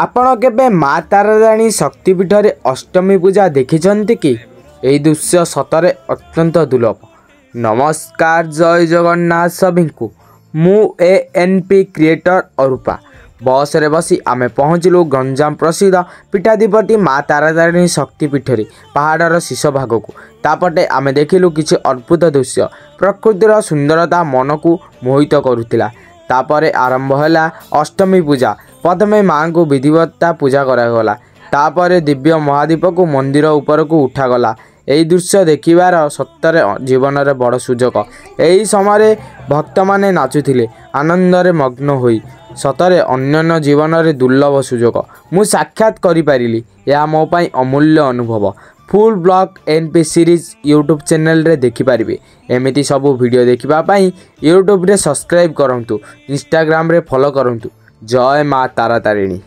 आपण केबे माँ तारातारिणी शक्तिपीठ रे अष्टमी पूजा देखिछन्ति कि? एई दृश्य सतरे अत्यंत दुर्लभ। नमस्कार, जय जगन्नाथ सभी को। मु एएनपी क्रिएटर अरूपा बस रे बसी आमे पहुँचलु गंजाम प्रसिद्ध पीठाधिपति माँ तारातारिणी शक्तिपीठ रे पहाड़र शीर्ष भाग को। तापटे आमे देखिलु किछि अद्भुत दृश्य। प्रकृतिर सुंदरता मन को मोहित करुतिला। तापरे आरंभ होला अष्टमी पूजा। प्रथमे माँ को विधिवत्ता पूजा करागला। तापरे दिव्य महादीप को मंदिर ऊपर को उठागला। यही दृश्य देखिबार सत्तरे जीवन रे बड़ सुजोग। यही समय भक्त माने नाचुथिले आनंदरे मग्न होई। सतरे अन्य जीवन रे दुर्लभ सुजोग मु साक्षात करि पारिली। या मो पई अमूल्य अनुभव। Full blog NP series YouTube channel रे देखि पारिबे। एमिति सबु वीडियो देखिबा पई यूट्यूब रे सब्सक्राइब करंतु, इंस्टाग्राम रे फॉलो करंतु। जय माँ तारातारिणी।